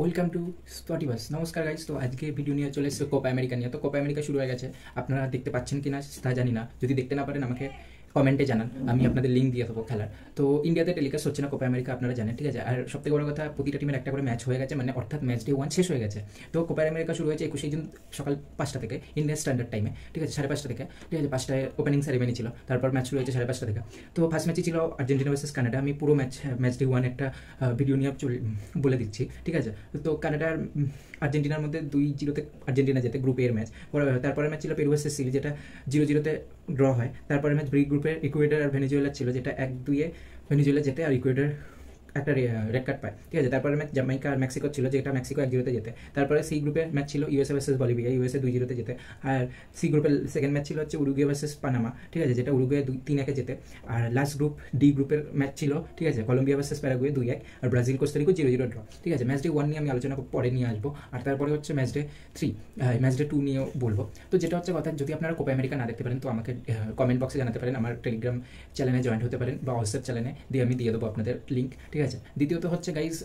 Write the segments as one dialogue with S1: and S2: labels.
S1: Welcome to স্পটিভাস। নমস্কার guys, তো আজকে ভিডিও নিয়ে চলে এসেছে কোপা আমেরিকা নিয়ে। তো কোপা আমেরিকা শুরু হয়ে গেছে, আপনারা দেখতে পাচ্ছেন কিনা তা জানি না। যদি দেখতে না পারেন আমাকে কমেন্টে জানান, আমি আপনাদের লিঙ্ক দিয়ে দেবো খেলার। তো ইন্ডিয়াতে টেলিকাস্ট হচ্ছে না কোপা আমেরিকা, আপনারা জানেন, ঠিক আছে। আর সবথেকে বড় কথা, প্রতিটা টিমের একটা করে ম্যাচ হয়ে গেছে, মানে অর্থাৎ ম্যাচ ডে 1 শেষ হয়ে গেছে। তো কোপা আমেরিকা শুরু হয়েছে 21 জুন সকাল 5টা থেকে ইন্ডিয়ান স্ট্যান্ডার্ড টাইমে, ঠিক আছে, 5:30 থেকে, ঠিক আছে। 5টায় ওপেনিং সেরেমনি ছিল, তারপর ম্যাচ শুরু হয়েছে 5:30 থেকে। তো ফার্স্ট ম্যাচই ছিল আর্জেন্টিনা ভার্সেস কানাডা। আমি পুরো ম্যাচ ডে 1 একটা ভিডিও নিয়ে বলে দিচ্ছি, ঠিক আছে। তো কানাডার আর্জেন্টিনার মধ্যে 2-0 আর্জেন্টিনা যেতে, গ্রুপ এর ম্যাচ। তারপরে ম্যাচ ছিল পেরু ভার্সেস চিলি, যেটা 0-0 ড্র হয়। তারপরে ম্যাচ বি গ্রুপের ইকুয়েডর আর ভেনেজুয়েলা ছিল, যেটা 1-2 ভেনেজুয়েলা যেতে আর ইকুয়েডর একটা রেড কার্ড পায়, ঠিক আছে। তারপরে ম্যাচ জামাইকা আর মেক্সিকো ছিল, যেটা মেক্সিকো 1-0 যেতে। তারপরে সি গ্রুপের ম্যাচ ছিল ইউএসএ ভার্সেস বলিভিয়া, ইউএসএ 2-0 যেতে। আর সি গ্রুপের সেকেন্ড ম্যাচ ছিল হচ্ছে উরুগুয়ে ভার্সেস পানামা, ঠিক আছে, যেটা উরুগুয়ে 3-1 যেতে। আর লাস্ট গ্রুপ ডি গ্রুপের ম্যাচ ছিল, ঠিক আছে, কলম্বিয়া ভার্সেস প্যারাগুয়ে 2-1, আর ব্রাজিল কোস্টারিকো 0-0 ড্র, ঠিক আছে। ম্যাচ ডে 1 নিয়ে আমি আলোচনা পরে নিয়ে আসবো। আর তারপরে হচ্ছে ম্যাচ ডে 3, ম্যাচ ডে 2 নিয়েও বলবো। তো যেটা হচ্ছে কথা, যদি আপনারা কোপা আমেরিকা না দেখতে পারেন তো আমাকে কমেন্ট বক্সে জানাতে পারেন, আমার টেলিগ্রাম চ্যানেলে জয়েন্ট হতে পারেন বা হোয়াটসঅ্যাপ চ্যানেলে দিয়ে আমি দিয়ে দেবো আপনাদের লিঙ্ক, ঠিক আছে। দ্বিতীয়ত হচ্ছে গাইজ,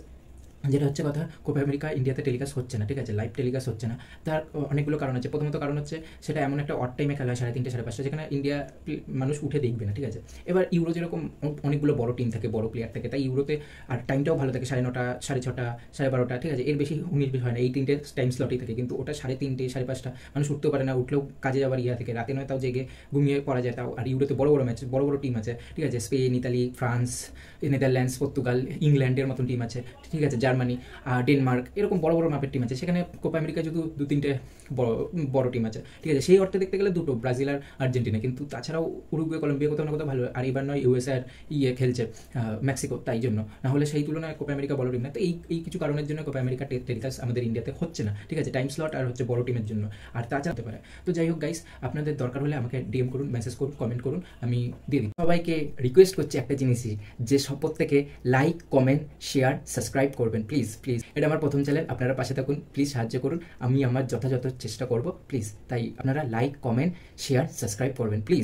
S1: যেটা হচ্ছে কথা, কোপা আমেরিকা ইন্ডিয়াতে টেলিকাস্ট হচ্ছে না, ঠিক আছে, লাইভ টেলিকাস্ট হচ্ছে না। তার অনেকগুলো কারণ আছে। প্রথমত কারণ হচ্ছে সেটা এমন একটা অড টাইমে খেলা হয়, 3:30 5:30, যেখানে ইন্ডিয়া মানুষ উঠে দেখবে না, ঠিক আছে। এবার ইউরো যেরকম অনেকগুলো বড় টিম থাকে, বড় প্লেয়ার থাকে, তাই ইউরোতে আর টাইমটাও ভালো থাকে, 9:30 6:30 12:30, ঠিক আছে। এর বেশি 19-20 হয় না, এই 3টে টাইম স্লটই থাকে। কিন্তু ওটা 3:30 5:30 মানুষ উঠতেও পারে না, উঠলেও কাজে যাওয়ার থেকে রাতে নয়, তাও জেগে ঘুমিয়ে পড়া যায়। তাও আর ইউরোতে বড় বড় ম্যাচ, বড় বড় টিম আছে, ঠিক আছে। Spain, Italy, France, Netherlands, Portugal, ইংল্যান্ডের মতন টিম আছে, ঠিক আছে, জার্মানি, ডেনমার্ক, এরকম বড় বড় মাপের টিম আছে। সেখানে কোপা আমেরিকায় শুধু 2-3টে বড় টিম আছে, ঠিক আছে। সেই অর্থে দেখতে গেলে দুটো, ব্রাজিল আর আর্জেন্টিনা। কিন্তু তাছাড়াও উরুগুয়ে, কলম্বিয়া কোথাও না কোথাও ভালো। আর এবার নয় ইউএসএ আর খেলছে মেক্সিকো, তাই জন্য না হলে সেই তুলনায় কোপা আমেরিকা বড় টিম না। তো এই কিছু কারণের জন্য কোপা আমেরিকা টেলিকাস্ট আমাদের ইন্ডিয়াতে হচ্ছে না, ঠিক আছে, টাইম স্লট আর হচ্ছে বড় টিমের জন্য। আর তাছাড়া হতে পারে। তো যাই হোক গাইস, আপনাদের দরকার হলে আমাকে ডিএম করুন, মেসেজ করুন, কমেন্ট করুন, আমি দিয়ে দিই। সবাইকে রিকোয়েস্ট করছি একটা জিনিসই, যে প্রত্যেকে লাইক, কমেন্ট, শেয়ার, সাবস্ক্রাইব করবেন প্লিজ প্লিজ। এটা আমার প্রথম চ্যানেল, আপনারা পাশে থাকুন, প্লিজ সাহায্য করুন, আমি আমার যথাযথ চেষ্টা করব প্লিজ। তাই আপনারা লাইক, কমেন্ট, শেয়ার, সাবস্ক্রাইব করবেন প্লিজ।